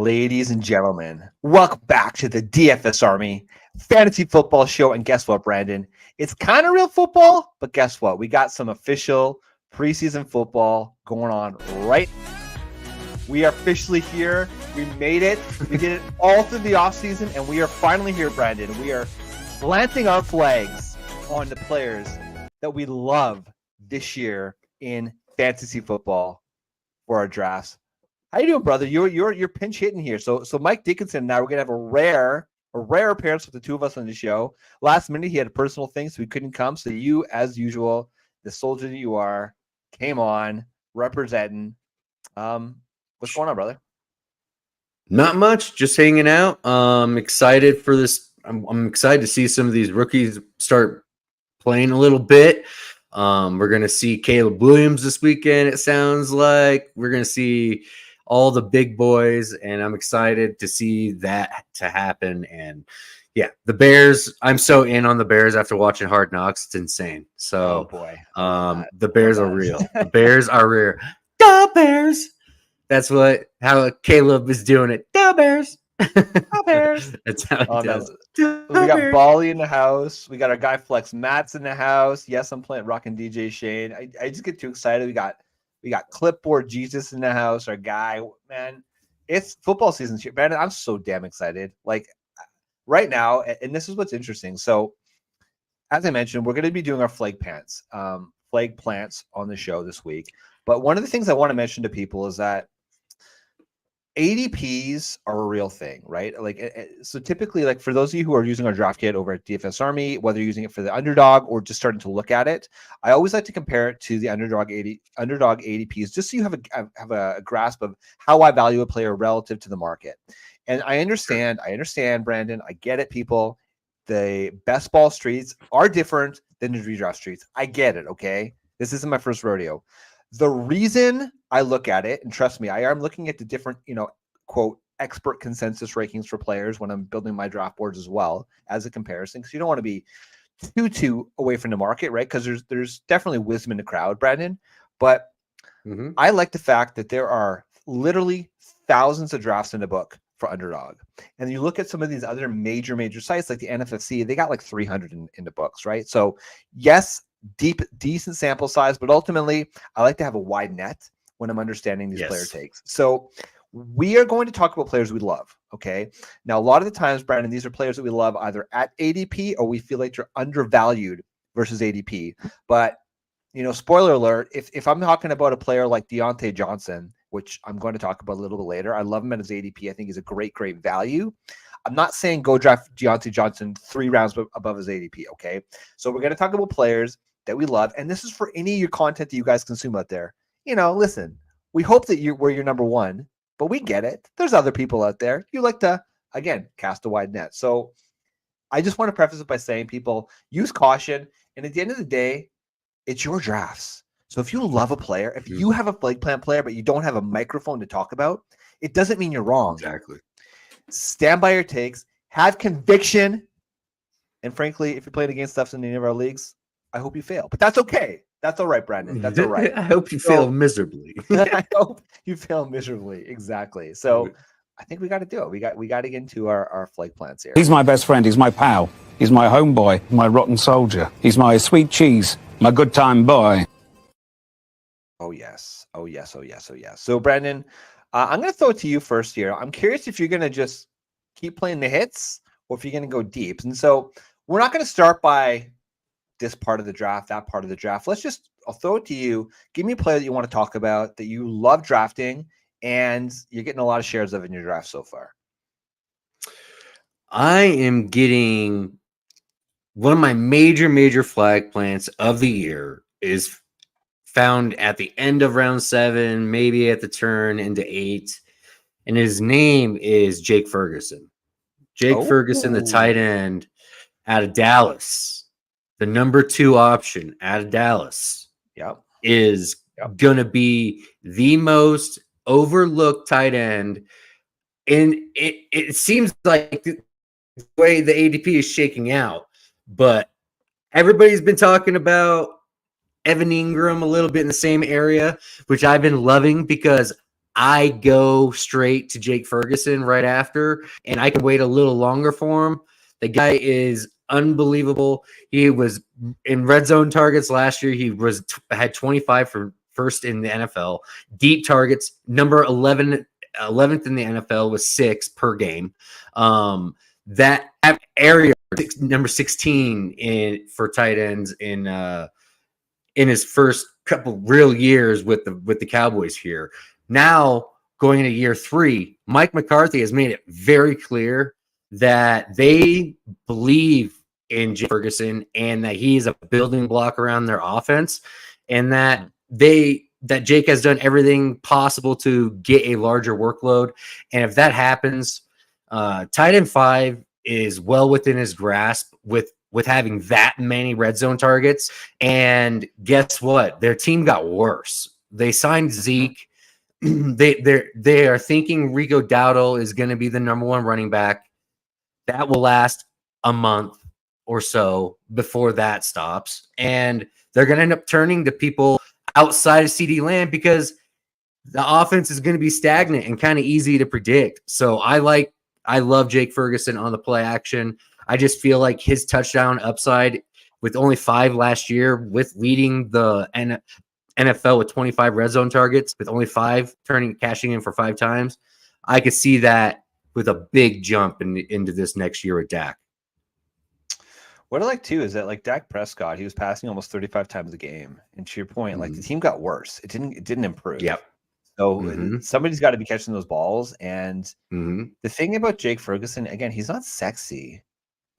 Ladies and gentlemen, welcome back to the DFS Army Fantasy Football Show. And guess what, Brandon? It's kind of real football, but guess what? We got some official preseason football going on right now. We are officially here. We made it. We did it all through the offseason, and we are finally here, Brandon. We are planting our flags on the players that we love this year in fantasy football for our drafts. How you doing, brother? You're pinch hitting here. So Mike Dickinson and I, we're gonna have a rare appearance with the two of us on the show. Last minute, he had a personal thing, so he couldn't come. So you, as usual, the soldier that you are, came on representing. What's going on, brother? Not much, just hanging out. Excited for this. I'm excited to see some of these rookies start playing a little bit. We're gonna see Caleb Williams this weekend. It sounds like we're gonna see all the big boys, and I'm excited to see that to happen. And yeah, the Bears, I'm so in on the Bears after watching Hard Knocks. It's insane. So the Bears are real. The Bears are real. The Bears. That's how Caleb is doing it. The Bears. The Bears. That's how he does. So we got Bally in the house. We got our guy Flex Matt's in the house. Yes, I'm playing rocking DJ Shane. I just get too excited. We got Clipboard Jesus in the house. Our guy, man, it's football season. Man, I'm so damn excited. Like right now, and this is what's interesting. So, as I mentioned, we're going to be doing our flag plants on the show this week. But one of the things I want to mention to people is that ADPs are a real thing, right? Like, so typically, like for those of you who are using our draft kit over at DFS Army, whether you're using it for the underdog or just starting to look at it, I always like to compare it to the underdog ADPs, just so you have a grasp of how I value a player relative to the market. And I understand, Brandon, I get it, people. The best ball streets are different than the redraft streets. I get it, okay? This isn't my first rodeo. The reason I look at it, and trust me, I am looking at the different, quote, expert consensus rankings for players when I'm building my draft boards as well as a comparison, because you don't want to be too away from the market, right? Because there's definitely wisdom in the crowd, Brandon. But I like the fact that there are literally thousands of drafts in the book for underdog. And you look at some of these other major sites like the NFFC, they got like 300 in the books, right? So yes, decent sample size, but ultimately I like to have a wide net when I'm understanding these player takes. So we are going to talk about players we love. Okay. Now, a lot of the times, Brandon, these are players that we love either at ADP or we feel like they're undervalued versus ADP. But, spoiler alert, if I'm talking about a player like Deontay Johnson, which I'm going to talk about a little bit later, I love him at his ADP. I think he's a great value. I'm not saying go draft Deontay Johnson 3 rounds above his ADP, okay? So we're going to talk about players that we love, and this is for any of your content that you guys consume out there. Listen, we hope that we're your number one, but we get it. There's other people out there. You like to, again, cast a wide net. So I just want to preface it by saying, people, use caution, and at the end of the day, it's your drafts. So if you love a player, if you have a flag plant player, but you don't have a microphone to talk about, it doesn't mean you're wrong. Exactly. Stand by your takes, have conviction, and frankly, if you're playing against stuff in any of our leagues, I hope you fail. But that's okay. That's all right, Brandon. That's all right. I hope you fail miserably. I hope you fail miserably. Exactly. So I think we got to do it. We got to get into our flag plants here. He's my best friend. He's my pal. He's my homeboy, my rotten soldier. He's my sweet cheese, my good time boy. Oh, yes. Oh, yes. Oh, yes. Oh, yes. So, Brandon, I'm going to throw it to you first here. I'm curious if you're going to just keep playing the hits or if you're going to go deep. And so we're not going to start by this part of the draft, that part of the draft. I'll throw it to you. Give me a player that you want to talk about that you love drafting and you're getting a lot of shares of in your draft so far. I am getting one of my major flag plants of the year is found at the end of round 7, maybe at the turn into 8. And his name is Jake Ferguson. Ferguson, the tight end out of Dallas. The number 2 option out of Dallas is going to be the most overlooked tight end. And it seems like the way the ADP is shaking out, but everybody's been talking about Evan Ingram a little bit in the same area, which I've been loving because I go straight to Jake Ferguson right after, and I can wait a little longer for him. The guy is unbelievable. He was in red zone targets last year. He had 25 for first in the NFL. Deep targets, number 11th in the NFL with 6 per game. That area, number 16 for tight ends in his first couple real years with the Cowboys here. Now going into year 3, Mike McCarthy has made it very clear that they believe in Jake Ferguson and that he is a building block around their offense, and that Jake has done everything possible to get a larger workload. And if that happens, tight end 5 is well within his grasp with having that many red zone targets. And guess what? Their team got worse. They signed Zeke. They are thinking Rico Dowdle is going to be the number 1 running back. That will last a month or so before that stops. And they're going to end up turning to people outside of CD Lamb because the offense is going to be stagnant and kind of easy to predict. So I love Jake Ferguson on the play action. I just feel like his touchdown upside with only 5 last year, with leading the NFL with 25 red zone targets, with only 5 cashing in for 5 times. I could see that with a big jump into this next year with Dak. What I like too is that like Dak Prescott, he was passing almost 35 times a game. And to your point, like the team got worse. It didn't improve. Yep. So somebody's got to be catching those balls. And the thing about Jake Ferguson, again, he's not sexy,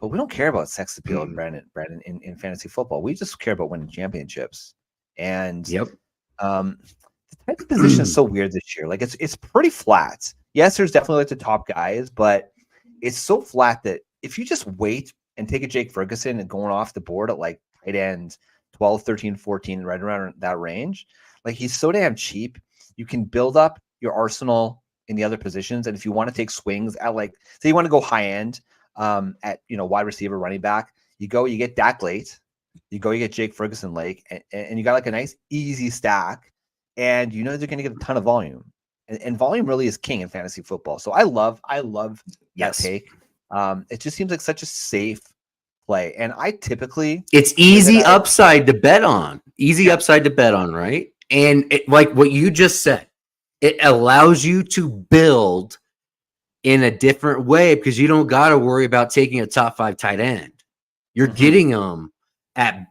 but we don't care about sex appeal, Brandon, in fantasy football. We just care about winning championships. And the type of position is so weird this year. Like it's pretty flat. Yes, there's definitely like the top guys, but it's so flat that if you just wait and take a Jake Ferguson and going off the board at like tight end 12, 13, 14, right around that range, like he's so damn cheap. You can build up your arsenal in the other positions. And if you want to take swings at like, say you want to go high end at, wide receiver, running back, you get Dak late, you get Jake Ferguson late, and you got like a nice easy stack, and they're going to get a ton of volume. And volume really is king in fantasy football. So I love that take. It just seems like such a safe play. And I typically, it's easy upside to bet on. Upside to bet on, right? And like what you just said, it allows you to build in a different way because you don't got to worry about taking a top 5 tight end. You're getting them at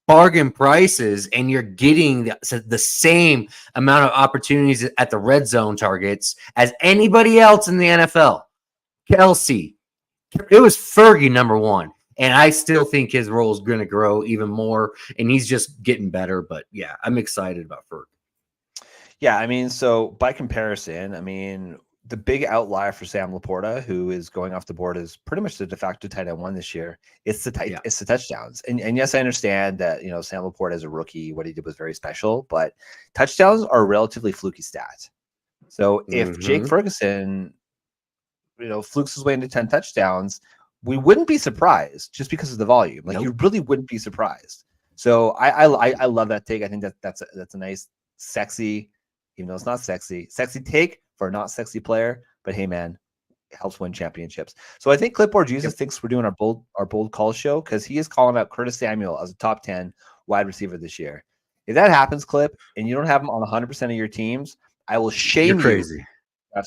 bargain prices, and you're getting the same amount of opportunities at the red zone targets as anybody else in the NFL. Kelsey, it was Fergie number 1, and I still think his role is going to grow even more, and he's just getting better. But yeah, I'm excited about Ferg. Yeah, I mean, so by comparison, I mean, the big outlier for Sam Laporta, who is going off the board, is pretty much the de facto tight end 1 this year. It's the touchdowns. And yes, I understand that, Sam Laporta as a rookie, what he did was very special, but touchdowns are a relatively fluky stat. So if Jake Ferguson, flukes his way into 10 touchdowns, we wouldn't be surprised just because of the volume. Like you really wouldn't be surprised. So I love that take. I think that's a nice, sexy, even though it's not sexy take for a not sexy player, but hey man, it helps win championships. So I think Clipboard Jesus thinks we're doing our bold call show because he is calling out Curtis Samuel as a top 10 wide receiver this year. If that happens, Clip, and you don't have him on 100% of your teams, I will shame you. Crazy.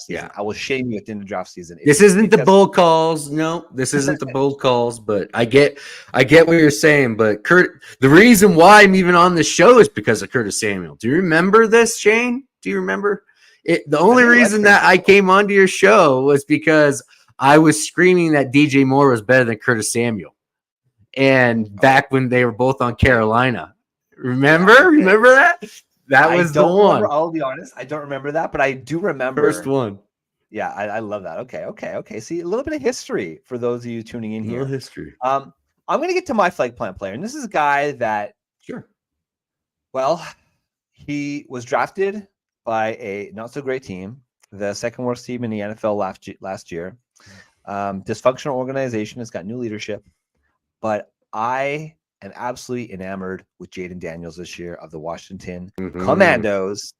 Yeah, I will shame you at the end of draft season. This isn't the bold calls. No, this isn't the bold calls, but I get what you're saying. But the reason why I'm even on the show is because of Curtis Samuel. Do you remember this, Shane? Do you remember? The only reason that I came onto your show was because I was screaming that DJ Moore was better than Curtis Samuel. And back when they were both on Carolina. Remember that? That was the one. I'll be honest. I don't remember that, but I do remember. First one. Yeah, I love that. Okay. See, a little bit of history for those of you tuning in here. History. I'm going to get to my flag plant player. And this is a guy that, well, he was drafted by a not so great team, the second worst team in the NFL last year. Dysfunctional organization has got new leadership, but I am absolutely enamored with Jaden Daniels this year of the Washington Mhm. Commandos.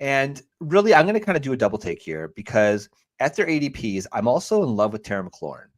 And really, I'm going to kind of do a double take here because at their ADPs, I'm also in love with Terry McLaurin.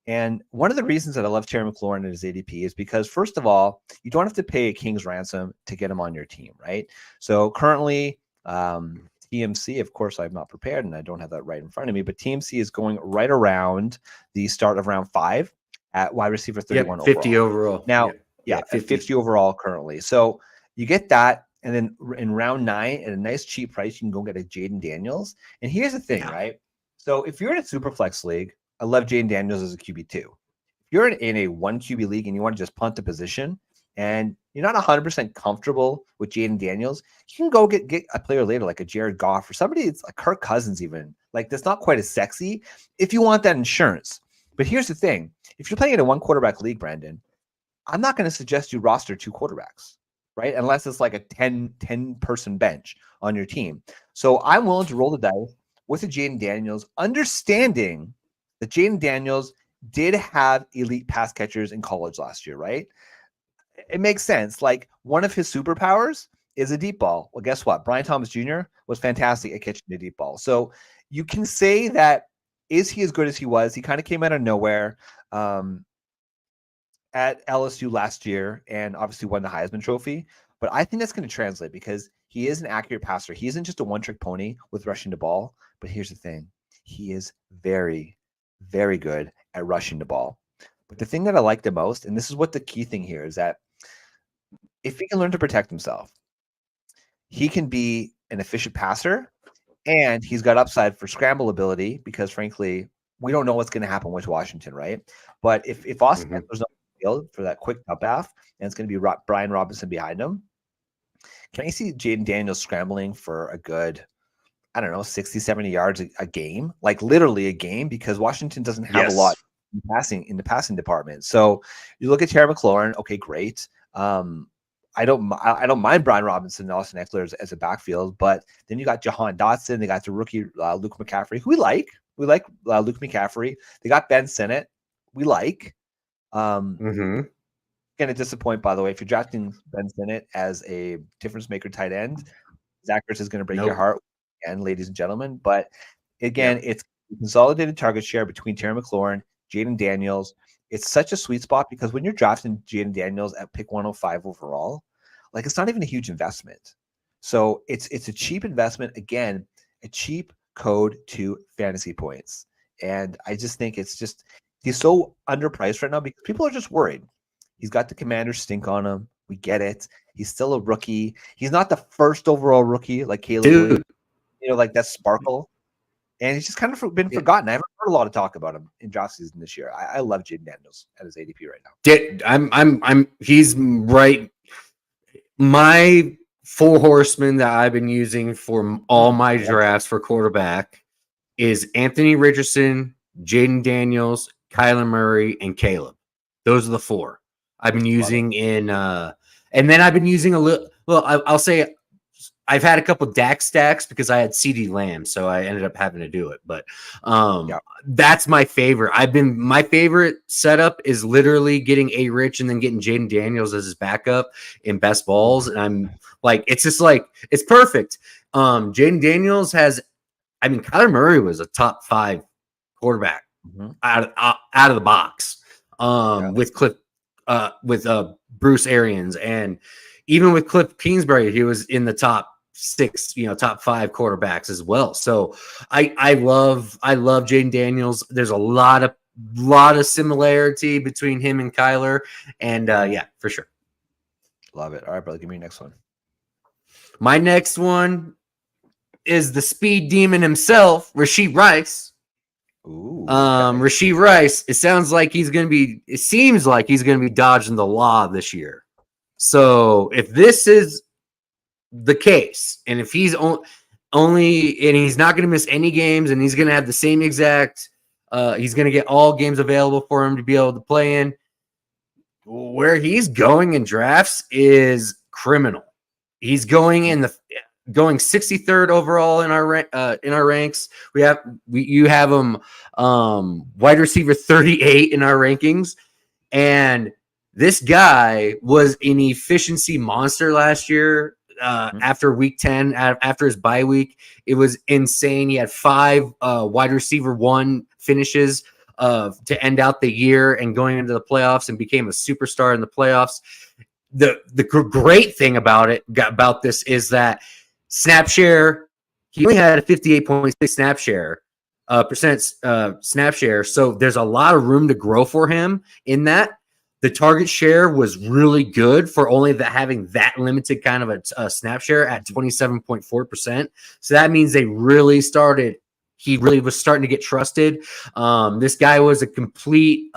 And one of the reasons that I love Terry McLaurin at his ADP is because, first of all, you don't have to pay a king's ransom to get him on your team, right? So currently, TMC, of course, I'm not prepared and I don't have that right in front of me, but TMC is going right around the start of round 5 at wide receiver 31 50 overall. overall. Now, Yeah, at 50 overall currently. So you get that. And then in round 9, at a nice cheap price, you can go get a Jaden Daniels. And here's the thing, right? So if you're in a super flex league, I love Jaden Daniels as a QB2. If you're in a 1 QB league and you want to just punt the position and you're not 100% comfortable with Jaden Daniels, you can go get a player later like a Jared Goff or somebody it's like Kirk Cousins even. Like that's not quite as sexy if you want that insurance. But here's the thing. If you're playing in a 1 quarterback league, Brandon, I'm not going to suggest you roster 2 quarterbacks, right? Unless it's like a 10 person bench on your team. So I'm willing to roll the dice with a Jaden Daniels, understanding that Jaden Daniels did have elite pass catchers in college last year, right? It makes sense. Like one of his superpowers is a deep ball. Well, guess what? Brian Thomas Jr. was fantastic at catching the deep ball. So you can say that, is he as good as he was? He kind of came out of nowhere at LSU last year and obviously won the Heisman Trophy. But I think that's going to translate because he is an accurate passer. He isn't just a one-trick pony with rushing the ball. But here's the thing. He is very, very good at rushing the ball. But the thing that I like the most, and this is what the key thing here is that if he can learn to protect himself, he can be an efficient passer and he's got upside for scramble ability because frankly, we don't know what's going to happen with Washington, right? But if Austin there's no field for that quick top half and it's going to be Brian Robinson behind him, can I see Jaden Daniels scrambling for a good, I don't know, 60, 70 yards a game, like literally a game, because Washington doesn't have a lot in the passing department. So you look at Terry McLaurin, okay, great. I don't mind Brian Robinson and Austin Eckler as a backfield, but then you got Jahan Dotson, they got the rookie Luke McCaffrey, who we like Luke McCaffrey. They got Ben Sinnott, we like. Going to disappoint, by the way, if you're drafting Ben Sinnott as a difference maker tight end, Zach Ertz is going to break your heart, and ladies and gentlemen. But again, it's consolidated target share between Terry McLaurin, Jaden Daniels. It's such a sweet spot because when you're drafting Jaden Daniels at pick 105 overall, like it's not even a huge investment. So it's a cheap investment. Again, a cheap code to fantasy points. And I just think he's so underpriced right now because people are just worried. He's got the Commanders stink on him. We get it. He's still a rookie. He's not the first overall rookie like Caleb Williams, like that sparkle. And he's just kind of been forgotten. I haven't heard a lot of talk about him in draft season this year. I love Jaden Daniels at his ADP right now. He's right. My 4 horsemen that I've been using for all my drafts for quarterback is Anthony Richardson, Jaden Daniels, Kyler Murray, and Caleb. Those are the 4 I've been using in and then I've been using a little. Well, I'll say I've had a couple Dak stacks because I had CD Lamb, so I ended up having to do it. But that's my favorite. My favorite setup is literally getting A Rich and then getting Jaden Daniels as his backup in best balls. And I'm like, it's just like, it's perfect. Jaden Daniels Kyler Murray was a top 5 quarterback out of the box with Bruce Arians, and even with Cliff Kingsbury, he was in the top 6, top 5 quarterbacks as well. So I love Jaden Daniels. There's a lot of similarity between him and Kyler, and for sure. Love it. All right, brother, give me your next one. My next one is the speed demon himself, Rashee Rice. Ooh, Rashee Rice. It seems like he's going to be dodging the law this year. So if this is the case, and if he's only and he's not going to miss any games, and he's going to have the same exact, he's going to get all games available for him to be able to play in. Where he's going in drafts is criminal. He's going 63rd overall in our ranks. You have him wide receiver 38 in our rankings, and This guy was an efficiency monster last year. After week 10, after his bye week, it was insane. He had 5 wide receiver 1 finishes to end out the year and going into the playoffs, and became a superstar in the playoffs. The great thing about this is that snap share, he only had a 58.6 snap share snap share. So there's a lot of room to grow for him in that. The target share was really good for only having that limited kind of a snap share at 27.4%. So that means he really was starting to get trusted. This guy was a complete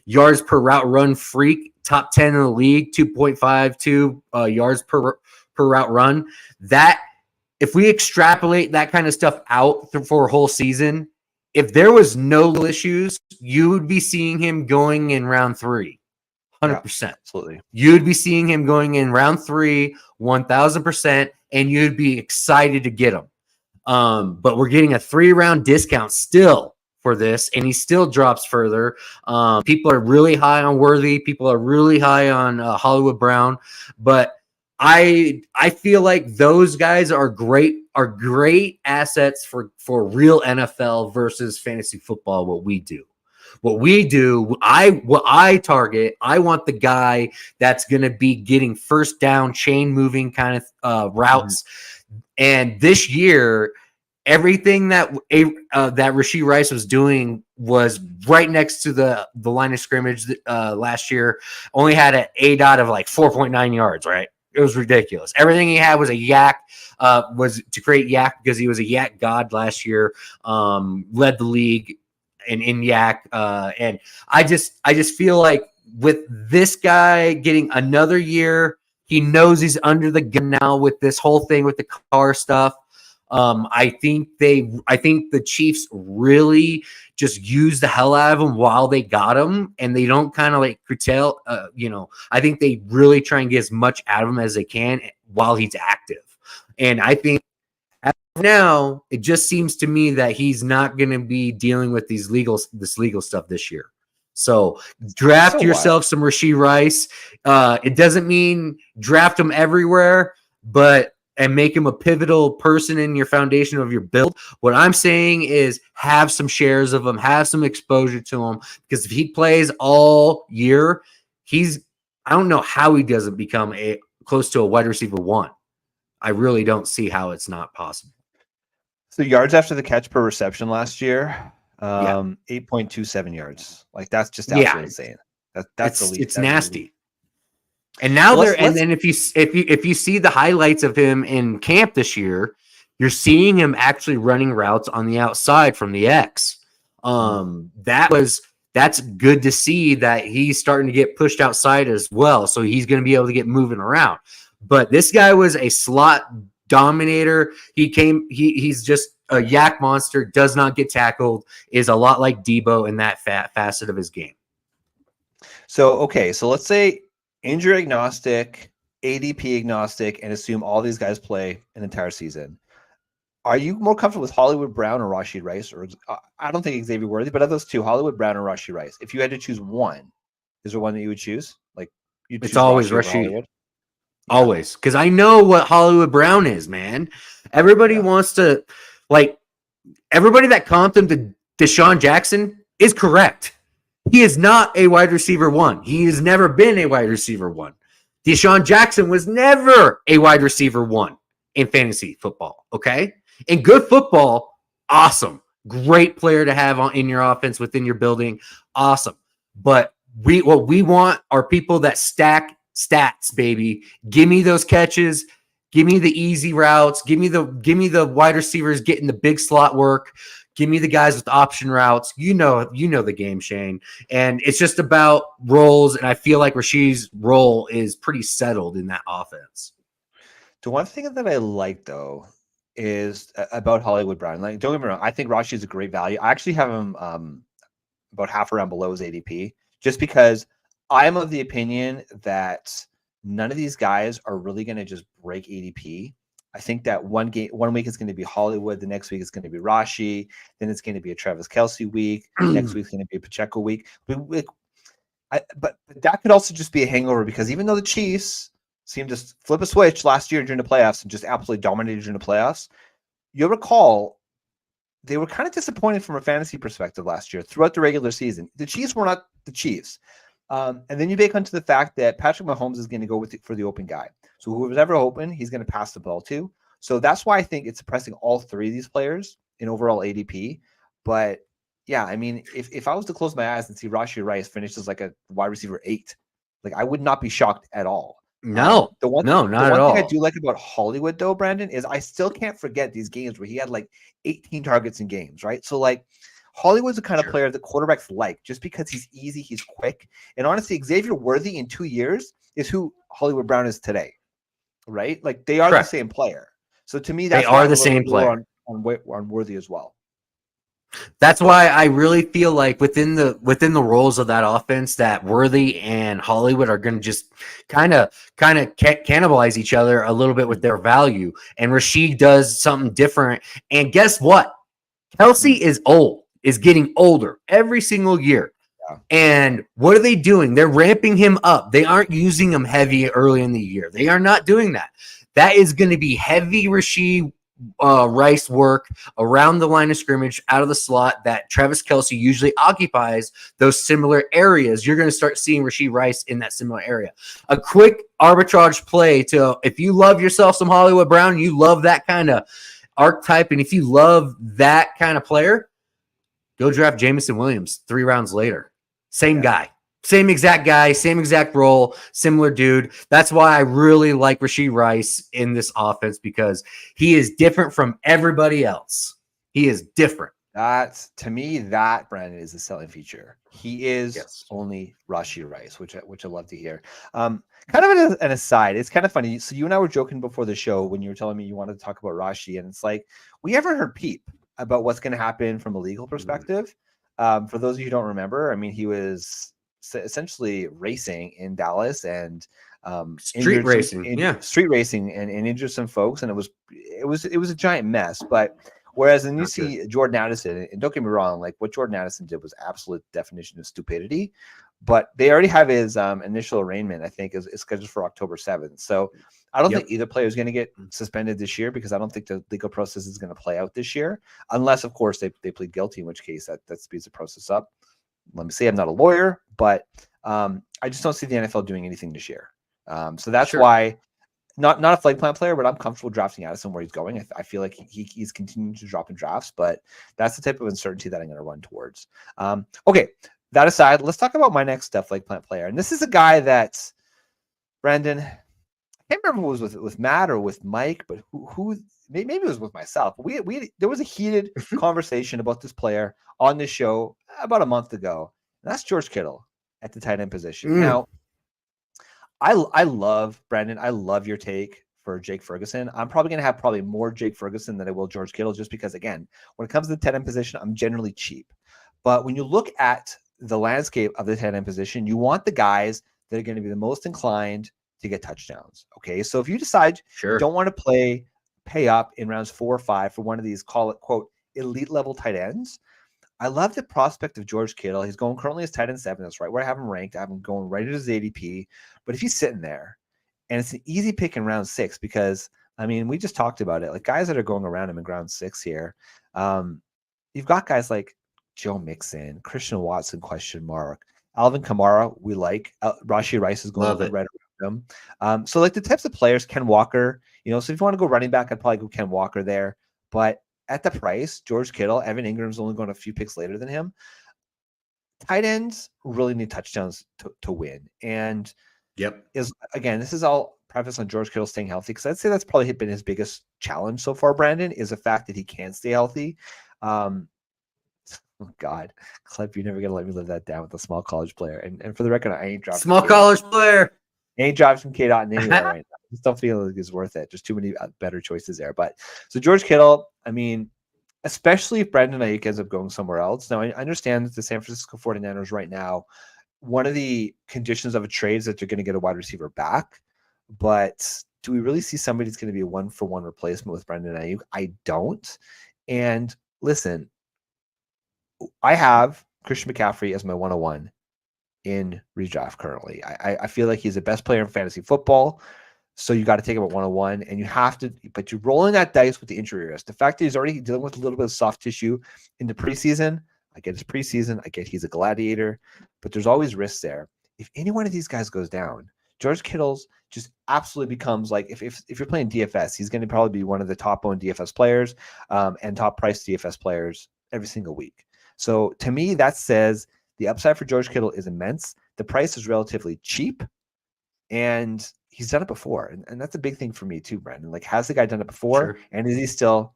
yards per route run freak, top 10 in the league, 2.52 yards per route run. That, if we extrapolate that kind of stuff out for a whole season, if there was no issues, you would be seeing him going in round 3. 100%. Yeah, absolutely. You'd be seeing him going in round 3, 1000%, and you'd be excited to get him. But we're getting a 3-round discount still for this, and he still drops further. People are really high on Worthy. People are really high on Hollywood Brown, but I feel like those guys are great assets for real NFL versus fantasy football. What I target, I want the guy that's going to be getting first down, chain moving kind of routes. And this year, everything that Rashee Rice was doing was right next to the line of scrimmage. Last year, only had an ADOT of like 4.9 yards. Right, it was ridiculous. Everything he had was a yak. Was to create yak because he was a yak god last year. Led the league in yak, and I just feel like with this guy getting another year, he knows he's under the gun now with this whole thing with the car stuff. I think the Chiefs really just use the hell out of him while they got him, and they don't kind of like curtail. I think they really try and get as much out of him as they can while he's active, and I think. Now, it just seems to me that he's not going to be dealing with this legal stuff this year. So draft yourself some Rashee Rice. It doesn't mean draft him everywhere, and make him a pivotal person in your foundation of your build. What I'm saying is have some shares of him, have some exposure to him, because if he plays all year, I don't know how he doesn't become close to a wide receiver 1. I really don't see how it's not possible. So yards after the catch per reception last year, 8.27 yards. Like that's just absolutely insane. That's elite. It's nasty. And now and then if you see the highlights of him in camp this year, you're seeing him actually running routes on the outside from the X. That's good to see that he's starting to get pushed outside as well. So he's going to be able to get moving around. But this guy was a slot dominator. He's just a yak monster, does not get tackled, is a lot like Debo in that facet of his game. So let's say injury agnostic, ADP agnostic, and assume all these guys play an entire season. Are you more comfortable with Hollywood Brown or Rashee Rice? Or I don't think Xavier Worthy, but of those two, Hollywood Brown or Rashee Rice, if you had to choose one, is there one that you would choose? Like it's always Rashee. Always, because I know what Hollywood Brown is, man. Everybody wants to, everybody that comped him to Deshaun Jackson is correct. He is not a wide receiver 1. He has never been a wide receiver 1. Deshaun Jackson was never a wide receiver 1 in fantasy football, okay? In good football, awesome. Great player to have in your offense within your building, awesome. But what we want are people that stack stats, baby. Give me those catches. Give me the easy routes. Give me the wide receivers getting the big slot work. Give me the guys with option routes. You know the game, Shane. And it's just about roles. And I feel like Rashee's role is pretty settled in that offense. The one thing that I like though is about Hollywood Brown. Like, don't get me wrong, I think Rashee is a great value. I actually have him about half around below his ADP, just because I'm of the opinion that none of these guys are really going to just break ADP. I think that one week is going to be Hollywood, the next week is going to be Rashee, then it's going to be a Travis Kelce week, next week is going to be a Pacheco week. But that could also just be a hangover because even though the Chiefs seemed to flip a switch last year during the playoffs and just absolutely dominated during the playoffs, you'll recall they were kind of disappointed from a fantasy perspective last year throughout the regular season. The Chiefs were not the Chiefs. And then you bake onto the fact that Patrick Mahomes is going to go for the open guy. So whoever's ever open, he's going to pass the ball to. So that's why I think it's suppressing all three of these players in overall ADP. But yeah, I mean, if I was to close my eyes and see Rashee Rice finish as like a wide receiver 8, like I would not be shocked at all. No, the one not at thing all. I do like about Hollywood though, Brandon, is I still can't forget these games where he had like 18 targets in games, right? So like Hollywood's the kind of player that quarterbacks like just because he's easy, he's quick. And honestly, Xavier Worthy in 2 years is who Hollywood Brown is today, right? Like they are the same player. So to me, that's they are the same player on Worthy as well. That's why I really feel like within the roles of that offense, that Worthy and Hollywood are going to just kind of cannibalize each other a little bit with their value. And Rashid does something different. And guess what? Kelsey is getting older every single year. Yeah. And what are they doing? They're ramping him up. They aren't using him heavy early in the year. They are not doing that. That is going to be heavy Rashid Rice work around the line of scrimmage, out of the slot that Travis Kelce usually occupies those similar areas. You're going to start seeing Rashee Rice in that similar area. A quick arbitrage play to, if you love yourself some Hollywood Brown, you love that kind of archetype, and if you love that kind of player, go draft Jameson Williams 3 rounds later. Same guy. Same exact guy, same exact role, similar dude. That's why I really like Rashee Rice in this offense, because he is different from everybody else. He is different. That's, to me, that Brandon is the selling feature. He is only Rashee Rice, which I love to hear. Kind of an aside, it's kind of funny. So you and I were joking before the show when you were telling me you wanted to talk about Rashee, and it's like we haven't heard peep about what's going to happen from a legal perspective. For those of you who don't remember, I mean, he was essentially racing in Dallas and street racing and injured some folks, and it was a giant mess. But whereas then you see Jordan Addison, and don't get me wrong, like what Jordan Addison did was absolute definition of stupidity, but they already have his initial arraignment, I think, is scheduled for October 7th. So I don't think either player is going to get suspended this year, because I don't think the legal process is going to play out this year, unless of course they plead guilty, in which case that speeds the process up. Let me say I'm not a lawyer, but I just don't see the NFL doing anything this year. So that's why, not a flag plant player, but I'm comfortable drafting Addison where he's going. I feel like he's continuing to drop in drafts, but that's the type of uncertainty that I'm going to run towards. Okay, that aside, let's talk about my next flag plant player. And this is a guy that, Brandon, I can't remember if it was with Matt or with Mike, but who maybe it was with myself. There was a heated conversation about this player on this show about a month ago. And that's George Kittle at the tight end position. Now, I love, Brandon, I love your take for Jake Ferguson. I'm probably going to have more Jake Ferguson than I will George Kittle, just because, again, when it comes to the tight end position, I'm generally cheap. But when you look at the landscape of the tight end position, you want the guys that are going to be the most inclined to get touchdowns. Okay, so if you decide you don't want to pay up in rounds 4 or 5 for one of these, call it, quote, elite level tight ends, I love the prospect of George Kittle. He's going currently as tight end 7. That's right where I have him ranked. I have him going right at his ADP. But if he's sitting there, and it's an easy pick in round 6, because, I mean, we just talked about it. Like, guys that are going around him in round 6 here, you've got guys like Joe Mixon, Christian Watson, question mark, Alvin Kamara, we like. Rashee Rice is going right around him. So, like, the types of players, Ken Walker, so if you want to go running back, I'd probably go Ken Walker there. But at the price, George Kittle, Evan Ingram's only going a few picks later than him. Tight ends really need touchdowns to win. And this is all preface on George Kittle staying healthy, because I'd say that's probably been his biggest challenge so far, Brandon, is the fact that he can't stay healthy. Oh God, Clip, you're never gonna let me live that down with a small college player. And for the record, I ain't dropping college player. I ain't dropping from K-Dot anywhere right now. I just don't feel like it's worth it. Just too many better choices there. But so George Kittle, I mean, especially if Brandon Ayuk ends up going somewhere else. Now, I understand that the San Francisco 49ers right now, one of the conditions of a trade is that they're going to get a wide receiver back. But do we really see somebody that's going to be a 1-for-1 replacement with Brandon Ayuk? I don't. And listen, I have Christian McCaffrey as my 101. in redraft currently. I feel like he's the best player in fantasy football. So you got to take him at 101, and you have to, but you're rolling that dice with the injury risk. The fact that he's already dealing with a little bit of soft tissue in the preseason, I get his preseason, I get he's a gladiator, but there's always risks there. If any one of these guys goes down, George Kittle's just absolutely becomes like, if you're playing DFS, he's going to probably be one of the top owned DFS players and top priced DFS players every single week. So to me, that says the upside for George Kittle is immense. The price is relatively cheap, and he's done it before. And that's a big thing for me too, Brandon. Like, has the guy done it before? Sure. And is he still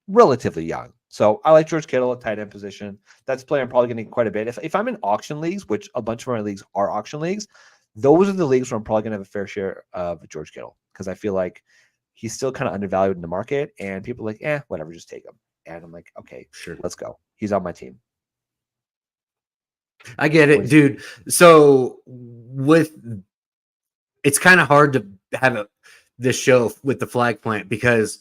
relatively young? So I like George Kittle at tight end position. That's a player I'm probably going to get quite a bit. If I'm in auction leagues, which a bunch of my leagues are auction leagues, those are the leagues where I'm probably going to have a fair share of George Kittle, because I feel like he's still kind of undervalued in the market, and people are like, whatever, just take him. And I'm like, okay, Sure. let's go. He's on my team. I get it, dude. So it's kind of hard to have this show with the flag plant, because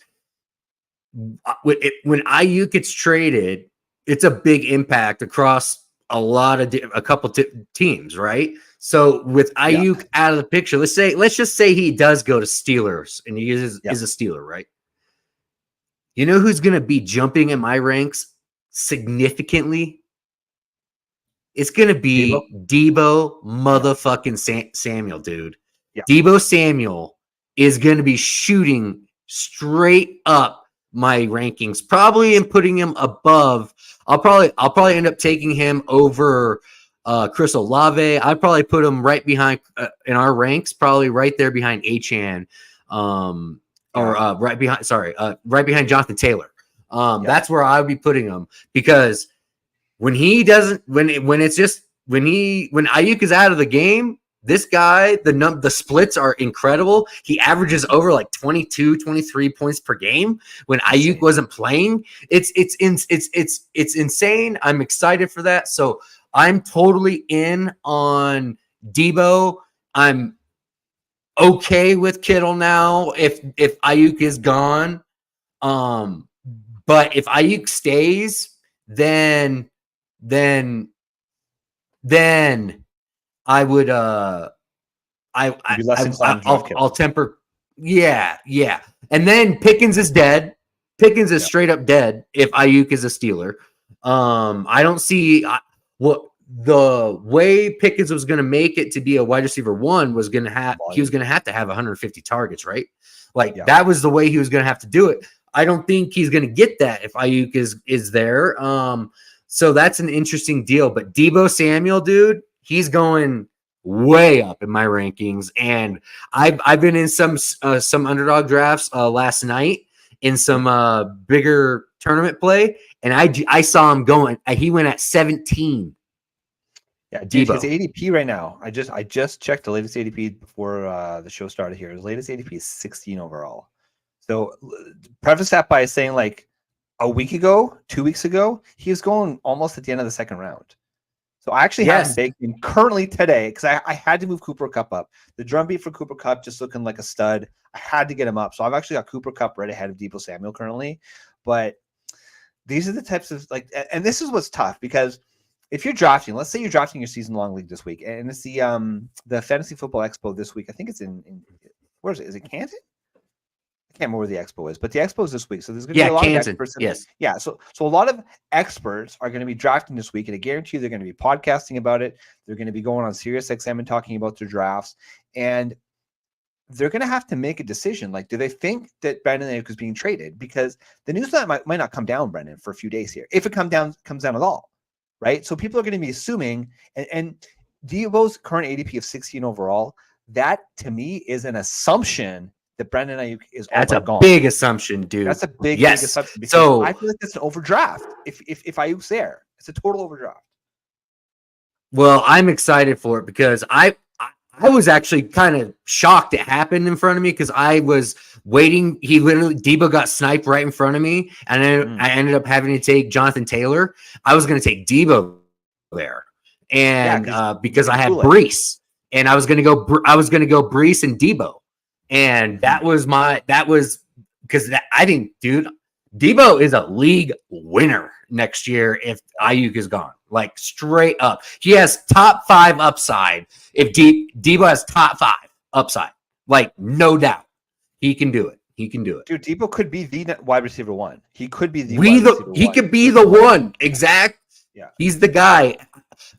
when Ayuk gets traded, it's a big impact across a couple teams, right? So with Ayuk out of the picture, let's just say he does go to Steelers and he is a Steeler, right? You know who's going to be jumping in my ranks significantly? It's going to be Debo motherfucking Samuel, dude. Yeah. Debo Samuel is going to be shooting straight up my rankings, probably, and putting him above. I'll probably end up taking him over Chris Olave. I'd probably put him right behind in our ranks, probably right there behind Achane, right behind Jonathan Taylor. That's where I would be putting him, because when Ayuk is out of the game, this guy, the splits are incredible. He averages over like 22, 23 points per game when Ayuk wasn't playing. It's insane. I'm excited for that. So I'm totally in on Debo. I'm okay with Kittle now if Ayuk is gone. But if Ayuk stays, then I would I'll temper. Yeah. And then Pickens is dead. Pickens is straight up dead if Ayuk is a Steeler. I don't see what the way Pickens was going to make it to be a wide receiver one was going to have. He was going to have 150 targets, right? That was the way he was going to have to do it. I don't think he's going to get that if Ayuk is there. So that's an interesting deal. But Debo Samuel, dude, he's going way up in my rankings, and I've been in some underdog drafts last night in some bigger tournament play, and I saw him going. He went at 17. Yeah, dude, his ADP right now. I just checked the latest ADP before the show started here. His latest ADP is 16 overall. So preface that by saying, like, a week ago, 2 weeks ago, he was going almost at the end of the second round. So I actually have him baked in currently today, because I had to move Cooper Kupp up. The drumbeat for Cooper Kupp just looking like a stud. I had to get him up. So I've actually got Cooper Kupp right ahead of Debo Samuel currently. But these are the types of, like, and this is what's tough, because if you're drafting, let's say you're drafting your season long league this week, and it's the Fantasy Football Expo this week. I think it's in where is it? Is it Canton? I can't remember where the expo is, but the expo is this week. So there's going to be a lot of experts. Yeah. So a lot of experts are going to be drafting this week, and I guarantee you they're going to be podcasting about it. They're going to be going on SiriusXM and talking about their drafts, and they're going to have to make a decision. Like, do they think that Brandon Ayuk is being traded? Because the news that might not come down, Brendan, for a few days here, if it comes down at all, right? So people are going to be assuming, and Debo's current ADP of 16 overall, that to me is an assumption that Brandon Ayuk is gone. Big assumption, dude. That's a big assumption. Because I feel like it's an overdraft. If Ayuk's there, it's a total overdraft. Well, I'm excited for it, because I was actually kind of shocked it happened in front of me, because I was waiting. Debo got sniped right in front of me, and then I ended up having to take Jonathan Taylor. I was going to take Debo there, and because I had Brees, and I was going to go Brees and Debo. And that was because I think, dude, Debo is a league winner next year if Ayuk is gone. like straight up. He has top 5 upside. If Debo has top 5 upside, like no doubt, he can do it. He can do it. Dude, Debo could be the wide receiver 1. He could be the wide receiver He 1. could be the one. Exact. Yeah. He's the guy.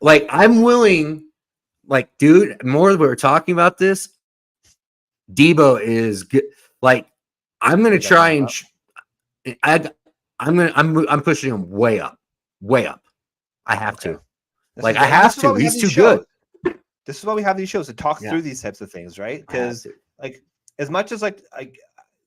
Like, I'm willing, like, dude, more we were talking about this. Debo is good. Like, I'm gonna try and I'm pushing him way up. I have to. Like, I have to. He's too good. This is why we have these shows to talk through these types of things, right? Because like, as much as like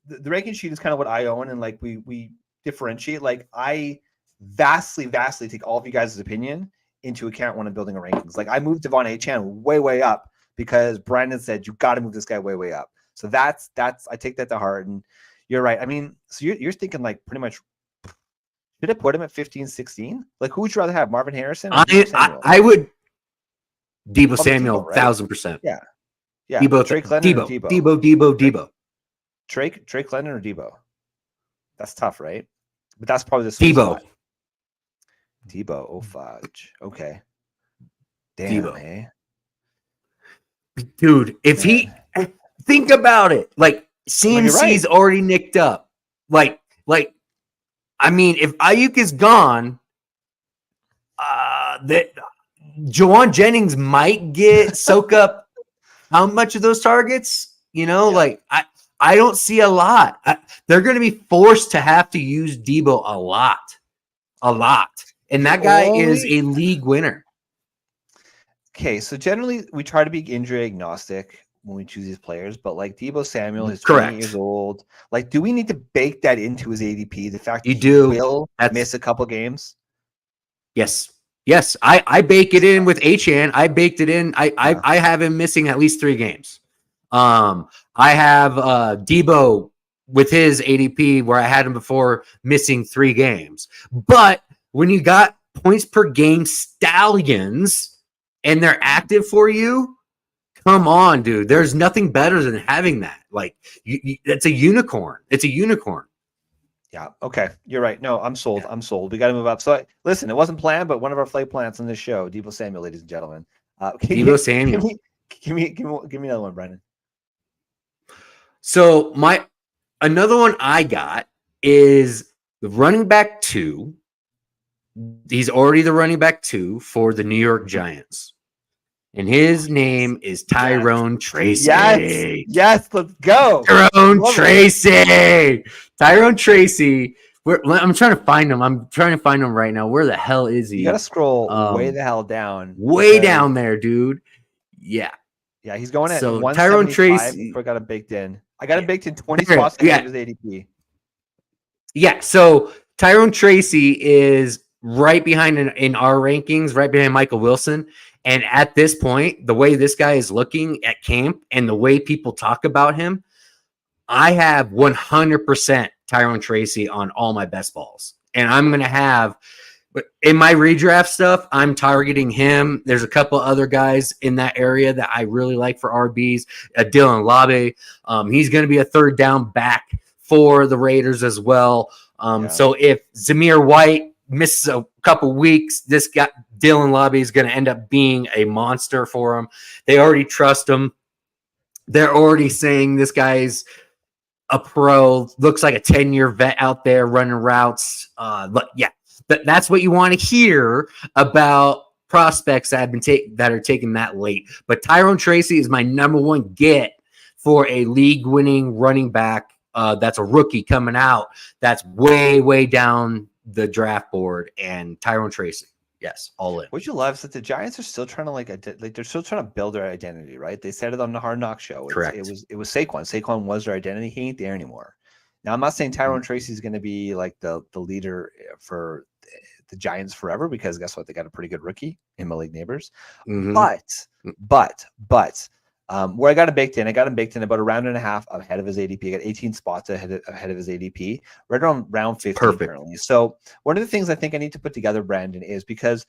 the ranking sheet is kind of what I own, and like we differentiate. Like, I vastly take all of you guys' opinion into account when I'm building a rankings. Like, I moved Devon Achane way up because Brandon said you got to move this guy way up. So that's I take that to heart. And you're right. I mean, so you're thinking like pretty much, should I put him at 15, 16? Like, who would you rather have, Marvin Harrison? Or I would Debo Probably Samuel, Debo, right? 1000%. Yeah. Debo, Drake London or Debo. Drake London or Debo? That's tough, right? But that's probably the Debo. spot. Debo, oh fudge. Okay. Damn, Debo. eh? Dude, if he think about it, like CMC's already nicked up. Like, I mean, if Ayuk is gone, that Jawan Jennings might soak up how much of those targets? You know, like I don't see a lot. They're going to be forced to have to use Debo a lot. And that guy is a league winner. Okay, so generally we try to be injury agnostic when we choose these players, but like Debo Samuel is 20 years old. Like, do we need to bake that into his ADP? The fact that he will miss a couple games? Yes. I bake it in with Achane. I baked it in. I have him missing at least 3 games. I have Debo with his ADP where I had him before missing 3 games. But when you got points per game stallions and they're active for you, come on, dude. There's nothing better than having that. Like, it's a unicorn. It's a unicorn. Yeah. Okay. You're right. No, I'm sold. Yeah. I'm sold. We got to move up. So listen, it wasn't planned, but one of our flight plans on this show, Debo Samuel, ladies and gentlemen. Debo Samuel. Give me another one, Brendan. So another one I got is the running back 2. He's already the running back 2 for the New York Giants. And his name is Tyrone Tracy. Yes, let's go. Tyrone Tracy. Tyrone Tracy. I'm trying to find him. I'm trying to find him right now. Where the hell is he? You got to scroll way the hell down. Way down there, dude. Yeah. Yeah, he's going at so Tyrone Tracy. I got him baked in. I got him baked in 20 spots ahead of his ADP. Yeah, so Tyrone Tracy is right behind in our rankings, right behind Michael Wilson. And at this point, the way this guy is looking at camp and the way people talk about him, I have 100% Tyrone Tracy on all my best balls. And I'm going to have, in my redraft stuff, I'm targeting him. There's a couple other guys in that area that I really like for RBs. Dylan Labe. He's going to be a third down back for the Raiders as well. So if Zamir White misses a couple weeks, this guy Dylan Labe is going to end up being a monster for him. They already trust him. They're already saying this guy's a pro, looks like a 10-year vet out there running routes. But yeah, that's what you want to hear about prospects that have been that are taken that late. But Tyrone Tracy is my number one get for a league-winning running back. That's a rookie coming out. That's way down the draft board, and Tyrone Tracy. Yes, all in. What you love is that the Giants are still trying to they're still trying to build their identity, right? They said it on the Hard Knock show. Correct. It was Saquon. Saquon was their identity. He ain't there anymore. Now, I'm not saying Tyrone Tracy is going to be like the leader for the Giants forever, because guess what? They got a pretty good rookie in Malik Neighbors. But where I got him baked in about a round and a half ahead of his ADP. I got 18 spots ahead of his ADP, right around round 15 currently. So one of the things I think I need to put together, Brandon, is because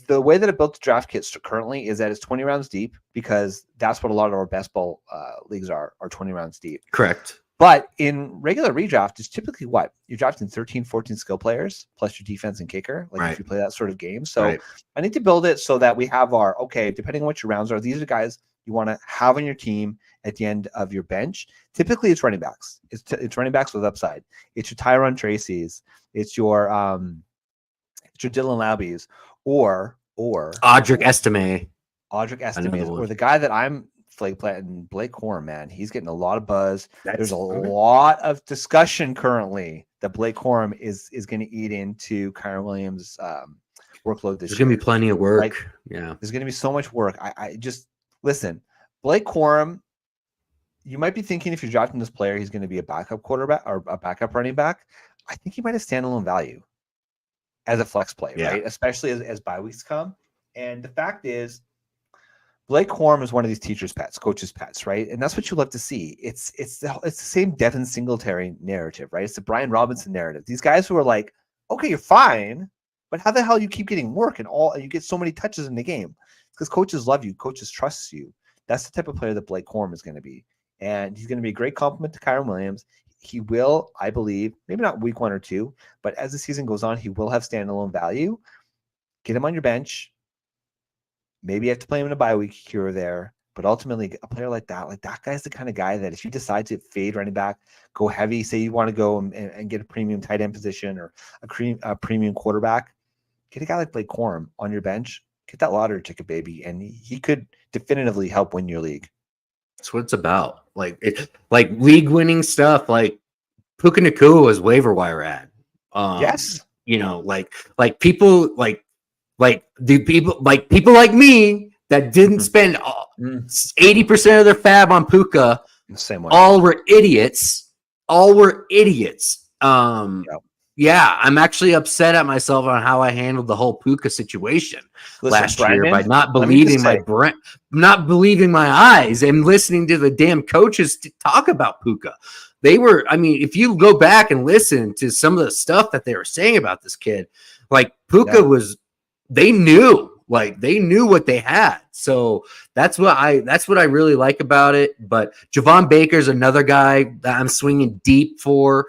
the way that I built the draft kits currently is that it's 20 rounds deep, because that's what a lot of our best ball leagues are 20 rounds deep. Correct. But in regular redraft, it's typically what? You're drafting 13, 14 skill players plus your defense and kicker, like if you play that sort of game. So I need to build it so that we have our, okay, depending on what your rounds are, these are guys you want to have on your team at the end of your bench. Typically, it's running backs. It's running backs with upside. It's your Tyron Tracy's. It's your Dylan Labby's or Audric Estime. Or the guy that I'm flag planting, Blake Corum, man. He's getting a lot of buzz. There's a lot of discussion currently that Blake Corum is going to eat into Kyron Williams' workload this year. There's going to be plenty of work. Like, there's going to be so much work. I just listen, Blake Corum. You might be thinking if you're drafting this player, he's going to be a backup quarterback or a backup running back. I think he might have standalone value as a flex play, right? Especially as bye weeks come. And the fact is, Blake Corum is one of these teachers' pets, coaches' pets, right? And that's what you love to see. It's the same Devin Singletary narrative, right? It's the Brian Robinson narrative. These guys who are like, okay, you're fine, but how the hell you keep getting work and you get so many touches in the game? Because coaches love you, coaches trust you. That's the type of player that Blake Corum is going to be, and he's going to be a great compliment to Kyron Williams. He will, I believe, maybe not week 1 or 2, but as the season goes on, he will have standalone value. Get him on your bench. Maybe you have to play him in a bye week here or there, but ultimately a player like that guy's the kind of guy that if you decide to fade running back, go heavy, say you want to go and get a premium tight end position or a premium quarterback, get a guy like Blake Corum on your bench, get that lottery ticket, baby, and he could definitively help win your league. That's what it's about. Like league winning stuff. Like Puka Nacua was waiver wire ad. Yes, like people people like me that didn't spend 80% of their fab on Puka. The same way. All were idiots. Yeah, I'm actually upset at myself on how I handled the whole Puka situation last year by not believing not believing my eyes and listening to the damn coaches talk about Puka. If you go back and listen to some of the stuff that they were saying about this kid, like Puka was, they knew what they had. So that's what I really like about it. But Javon Baker's another guy that I'm swinging deep for,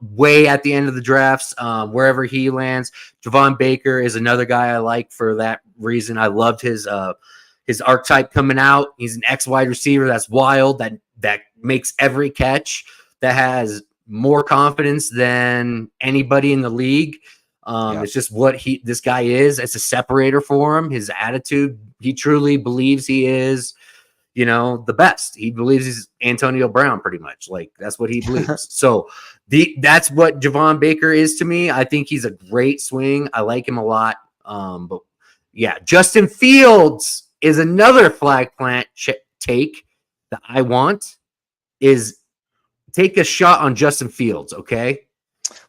way at the end of the drafts, wherever he lands. Javon Baker is another guy I like for that reason. I loved his archetype coming out. He's an X wide receiver that's wild, that makes every catch, that has more confidence than anybody in the league. It's just what this guy is. It's a separator for him. His attitude, he truly believes he is, the best. He believes he's Antonio Brown pretty much. Like that's what he believes. So that's what Javon Baker is to me. I think he's a great swing. I like him a lot. But yeah, Justin Fields is another flag plant take that I want, is take a shot on Justin Fields. Okay.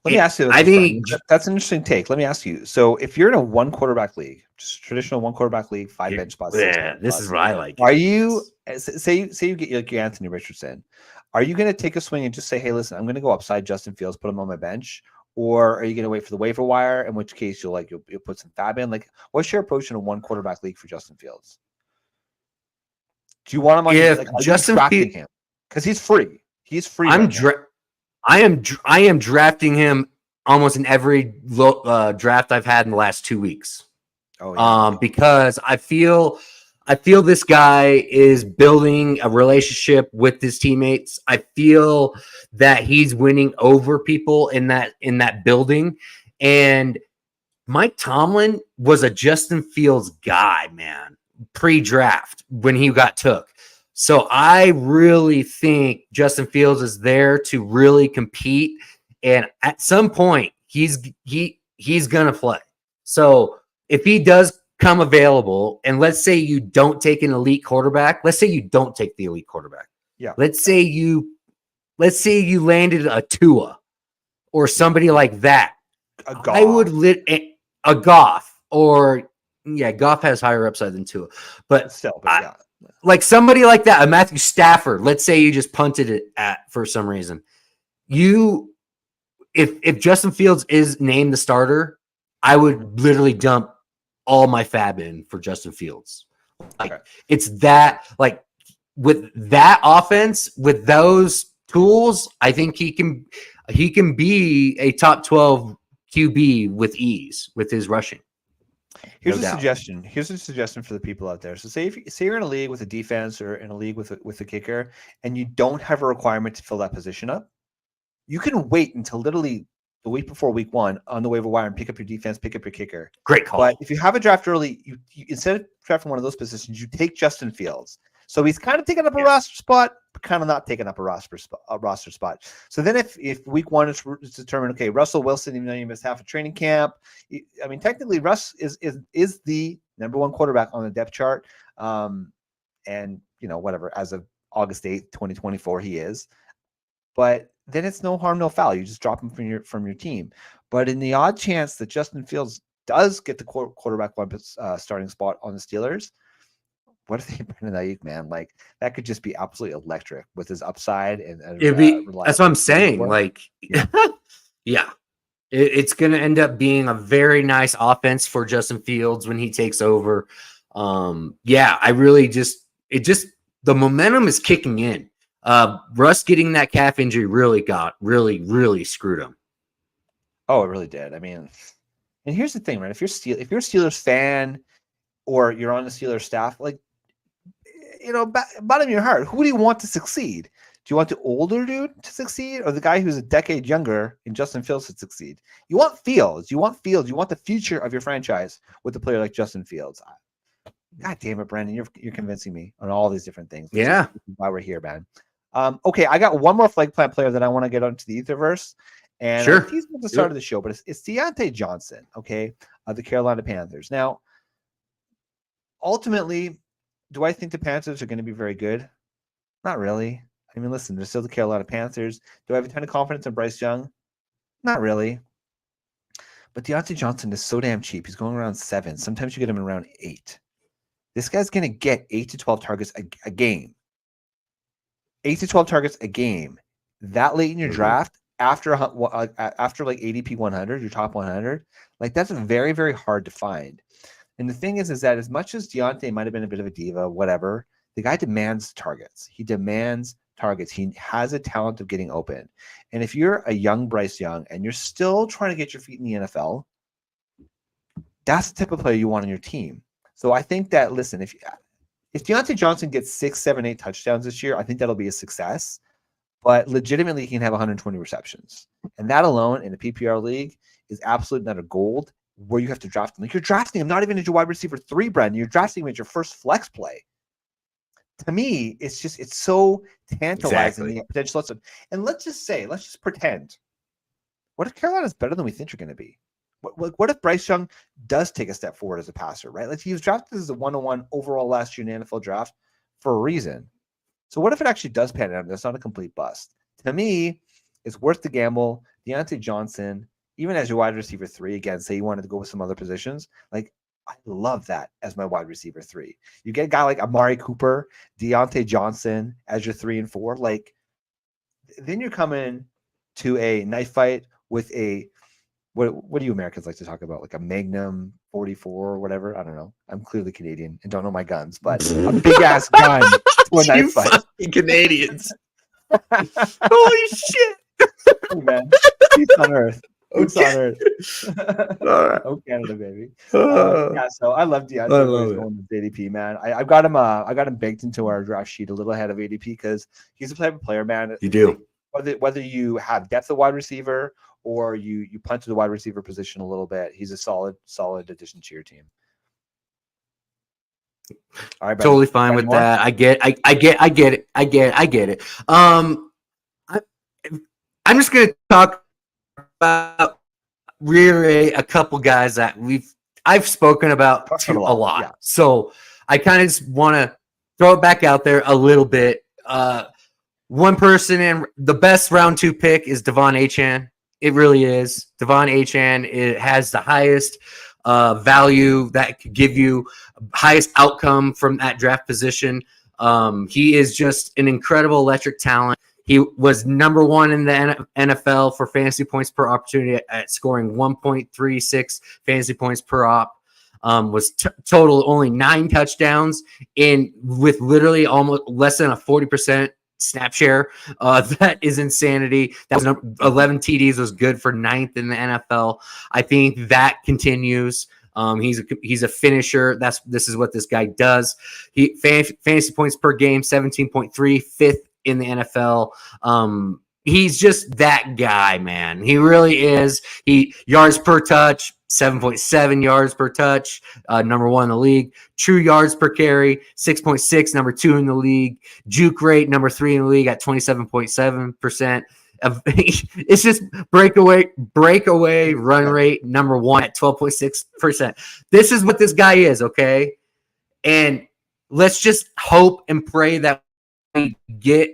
Let me ask you. I think that's an interesting take. Let me ask you. So, if you're in a 1 quarterback league, just traditional 1 quarterback league, 5 bench spots, this is what I like. Are you say you get like your Anthony Richardson? Are you going to take a swing and just say, "Hey, listen, I'm going to go upside Justin Fields, put him on my bench," or are you going to wait for the waiver wire? In which case, you'll put some fab in. Like, what's your approach in a 1 quarterback league for Justin Fields? Do you want him on? Justin Fields, because he's free. He's free. I am drafting him almost in every draft I've had in the last 2 weeks. Because I feel this guy is building a relationship with his teammates. I feel that he's winning over people in that building. And Mike Tomlin was a Justin Fields guy, man, pre-draft when he got took. So I really think Justin Fields is there to really compete, and at some point he's gonna play. So if he does come available, and let's say you don't take an elite quarterback, let's say you don't take the elite quarterback. Yeah. Let's say you landed a Tua or somebody like that. I would a Goff, or Goff has higher upside than Tua, but still, like somebody like that, a Matthew Stafford. Let's say you just punted it for some reason. If Justin Fields is named the starter, I would literally dump all my fab in for Justin Fields. It's that, like, with that offense, with those tools, I think he can be a top 12 QB with ease with his rushing. Here's No a doubt. suggestion. Here's a suggestion for the people out there. So say you're in a league with a defense or in a league with a kicker, and you don't have a requirement to fill that position up. You can wait until literally the week before week 1 on the waiver wire and pick up your defense, pick up your kicker. Great call. But if you have a draft early, you instead of drafting one of those positions, you take Justin Fields. So he's kind of taking up a roster spot, but kind of not taking up a roster spot. So then if week 1 is determined, okay, Russell Wilson, even though you missed half a training camp, I mean, technically Russ is the number 1 quarterback on the depth chart. And whatever, as of August 8th, 2024, he is. But then it's no harm, no foul. You just drop him from your team. But in the odd chance that Justin Fields does get the quarterback 1 starting spot on the Steelers, what if they Brandon Ayuk, man? Like, that could just be absolutely electric with his upside and that's what I'm saying. Like, yeah, it's going to end up being a very nice offense for Justin Fields when he takes over. I really the momentum is kicking in. Russ getting that calf injury really screwed him. Oh, it really did. I mean, and here's the thing, right? If you're a Steelers fan or you're on the Steelers staff, like, bottom of your heart, who do you want to succeed? Do you want the older dude to succeed or the guy who's a decade younger in Justin Fields to succeed? You want Fields. You want the future of your franchise with a player like Justin Fields. God damn it, Brandon, you're convincing me on all these different things. Yeah. This is why we're here, man. Okay, I got one more flag plant player that I want to get onto the Etherverse. And sure. He's at the start of the show, but it's Deontay Johnson, okay, of the Carolina Panthers. Now, ultimately, do I think the Panthers are going to be very good? Not really. I mean, listen, they're still the Carolina Panthers. Do I have a ton of confidence in Bryce Young? Not really. But Deontay Johnson is so damn cheap. He's going around 7. Sometimes you get him around 8. This guy's going to get 8 to 12 targets a game. 8 to 12 targets a game. That late in your draft, after like ADP 100, your top 100, like, that's very, very hard to find. And the thing is that as much as Deontay might have been a bit of a diva, whatever, the guy demands targets. He demands targets. He has a talent of getting open. And if you're a young Bryce Young and you're still trying to get your feet in the NFL, that's the type of player you want on your team. So I think that, listen, if Deontay Johnson gets 6, 7, 8 touchdowns this year, I think that'll be a success. But legitimately, he can have 120 receptions. And that alone in a PPR league is absolutely not a gold where you have to draft him. Like, you're drafting him not even as your wide receiver 3, Brandon. You're drafting him as your first flex play. To me, it's so tantalizing, the potential. And let's just pretend. What if Carolina's better than we think you're going to be? What if Bryce Young does take a step forward as a passer, right? Like, he was drafted as a 101 overall last year in the NFL draft for a reason. So what if it actually does pan out? That's not a complete bust. To me, it's worth the gamble. Deontay Johnson, even as your wide receiver 3, again, say you wanted to go with some other positions, like, I love that as my wide receiver 3. You get a guy like Amari Cooper, Deontay Johnson as your 3 and 4. Like, then you're coming to a knife fight with a what do you Americans like to talk about? Like a Magnum 44 or whatever? I don't know. I'm clearly Canadian and don't know my guns, but a big ass gun to a knife fight. Fucking Canadians. Holy shit. Hey, man. Peace on earth. Peace on earth. Oh, Canada, baby. Yeah, so I love Deontay. I love going with ADP, man. I got him baked into our draft sheet a little ahead of ADP because he's a type of player, man. You do. Whether you have depth of wide receiver or you punt to the wide receiver position a little bit, he's a solid addition to your team. All right, totally fine with that. I get it. I'm just gonna talk about really a couple guys that I've spoken about a lot. Yeah. So I kind of just want to throw it back out there a little bit. One person in the best round 2 pick is Devon Achane. It really is. Devon Achane, it has the highest value that could give you highest outcome from that draft position. He is just an incredible electric talent. He was number 1 in the NFL for fantasy points per opportunity at scoring 1.36 fantasy points per op. Was total only 9 touchdowns with literally almost less than a 40% snap share. That is insanity. That was 11 TDs was good for 9th in the NFL. I think that continues. He's a finisher. This is what this guy does. Fantasy points per game 17.3, 5th in the NFL. He's just that guy, man. He really is. He yards per touch, 7.7 yards per touch, number 1 in the league. True yards per carry, 6.6, number 2 in the league. Juke rate, number 3 in the league at 27.7%. It's just breakaway run rate, number 1 at 12.6%. This is what this guy is, okay? And let's just hope and pray that we get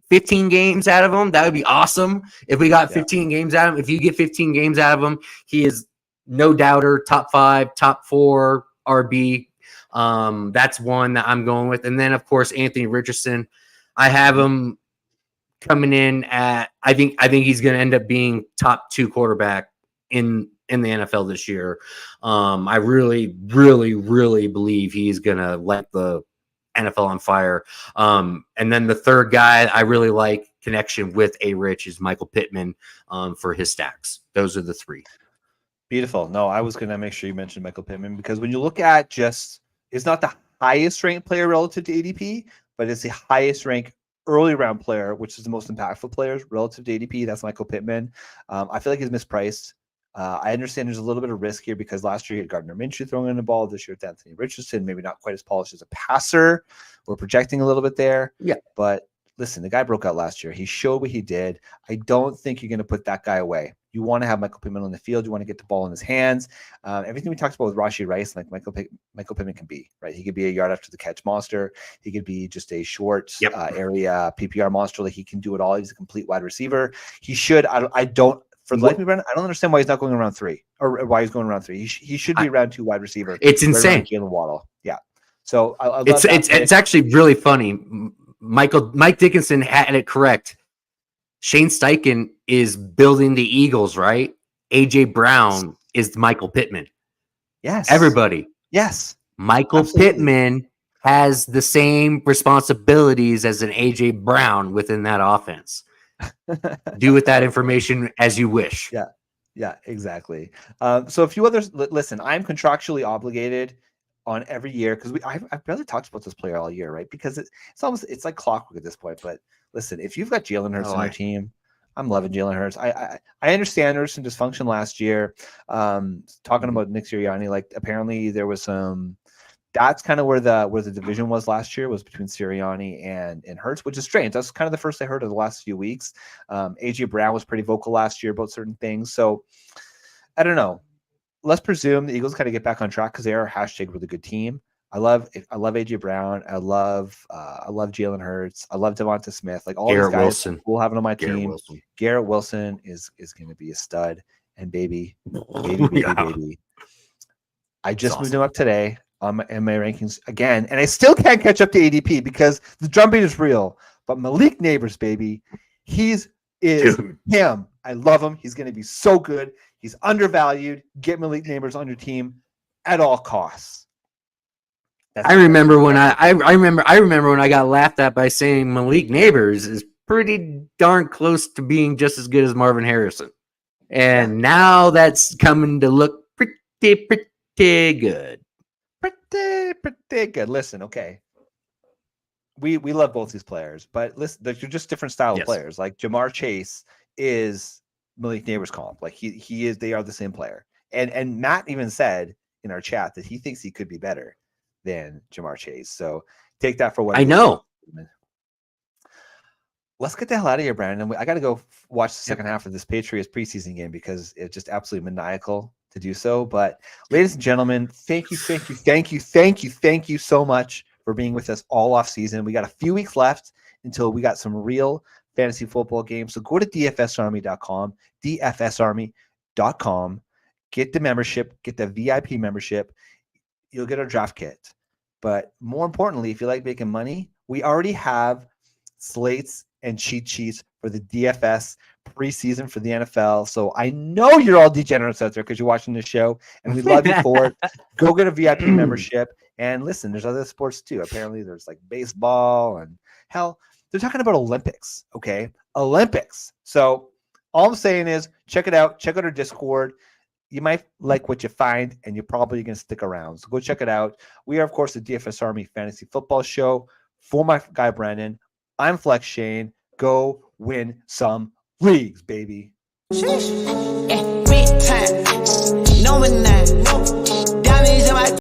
15 games out of him. That would be awesome if we got 15 games out of him. If you get 15 games out of him, he is no doubter, top 5, top 4 RB. That's one that I'm going with. And then, of course, Anthony Richardson. I have him coming in at, I think he's going to end up being top 2 quarterback in the NFL this year. I really, really, really believe he's going to light the NFL on fire. And then the third guy I really like connection with A-Rich is Michael Pittman for his stacks. Those are the 3. Beautiful. No, I was going to make sure you mentioned Michael Pittman because when you look at it's not the highest ranked player relative to ADP, but it's the highest ranked early round player, which is the most impactful players relative to ADP. That's Michael Pittman. I feel like he's mispriced. I understand there's a little bit of risk here because last year he had Gardner Minshew throwing in the ball. This year it's Anthony Richardson, maybe not quite as polished as a passer. We're projecting a little bit there. Yeah. But listen, the guy broke out last year. He showed what he did. I don't think you're going to put that guy away. You want to have Michael Pittman on the field. You want to get the ball in his hands. Everything we talked about with Rashee Rice, like Michael Pittman can be, right? He could be a yard after the catch monster. He could be just a short area PPR monster. Like he can do it all. He's a complete wide receiver. He should. I don't. For the life of me, Brandon, I don't understand why he's not going around 3 or why he's going around 3. He should be around 2 wide receiver. It's insane. Jalen Waddle. Yeah. So I love it's actually really funny. Mike Dickinson had it correct. Shane Steichen is building the Eagles, right? AJ Brown is Michael Pittman. Yes. Everybody. Yes. Michael Pittman has the same responsibilities as an AJ Brown within that offense. Do with that information as you wish. Yeah, exactly. So a few others. Listen, I'm contractually obligated on every year because I've barely talked about this player all year, right? Because it's like clockwork at this point. But listen, if you've got Jalen Hurts on your team, I'm loving Jalen Hurts. I understand there was some dysfunction last year. Talking about Nick Sirianni, like apparently there was some. That's kind of where the division was last year, was between Sirianni and Hurts, which is strange. That's kind of the first I heard of the last few weeks. AJ Brown was pretty vocal last year about certain things. So I don't know. Let's presume the Eagles kind of get back on track because they are a # really good team. I love AJ Brown. I love Jalen Hurts. I love Devonta Smith. Like all Garrett these guys, Wilson. We'll have it on my team. Garrett Wilson is going to be a stud. And baby. I just moved him up today. In my rankings again, and I still can't catch up to ADP because the drumbeat is real. But Malik Neighbors, baby, him. I love him. He's going to be so good. He's undervalued. Get Malik Neighbors on your team at all costs. I remember when I remember when I got laughed at by saying Malik Neighbors is pretty darn close to being just as good as Marvin Harrison, and now that's coming to look pretty good. Pretty good. Listen, okay. We love both these players, but listen, they're just different style of players. Like Jamar Chase is Malik Neighbors comp. Like he is. They are the same player. And Matt even said in our chat that he thinks he could be better than Jamar Chase. So take that for what I know. Let's get the hell out of here, Brandon. I got to go watch the second half of this Patriots preseason game because it's just absolutely maniacal to do so. But ladies and gentlemen, thank you so much for being with us all off season. We got a few weeks left until we got some real fantasy football games. So go to dfsarmy.com, dfsarmy.com, get the membership, get the VIP membership. You'll get our draft kit. But more importantly, if you like making money, we already have slates and cheat sheets for the DFS preseason for the NFL. So I know you're all degenerates out there because you're watching this show, and we love you for it. Go get a VIP membership. And listen, there's other sports too. Apparently there's like baseball and Hell, they're talking about Olympics. Okay, Olympics. So all I'm saying is check it out. Check out our Discord. You might like what you find, and you're probably going to stick around. So go check it out. We are, of course, the DFS Army Fantasy Football Show. For my guy Brandon, I'm Flex Shane. Go win some leagues, baby. Yeah.